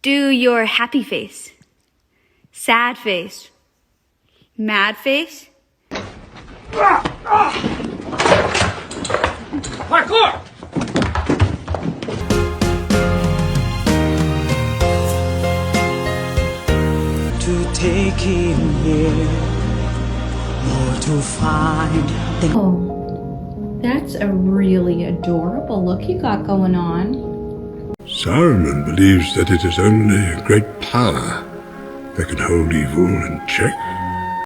do your happy face, sad face, mad face. Parkour! To take him here, or to find the... Oh, that's a really adorable look you got going on. Saruman believes that it is only a great power that can hold evil in check.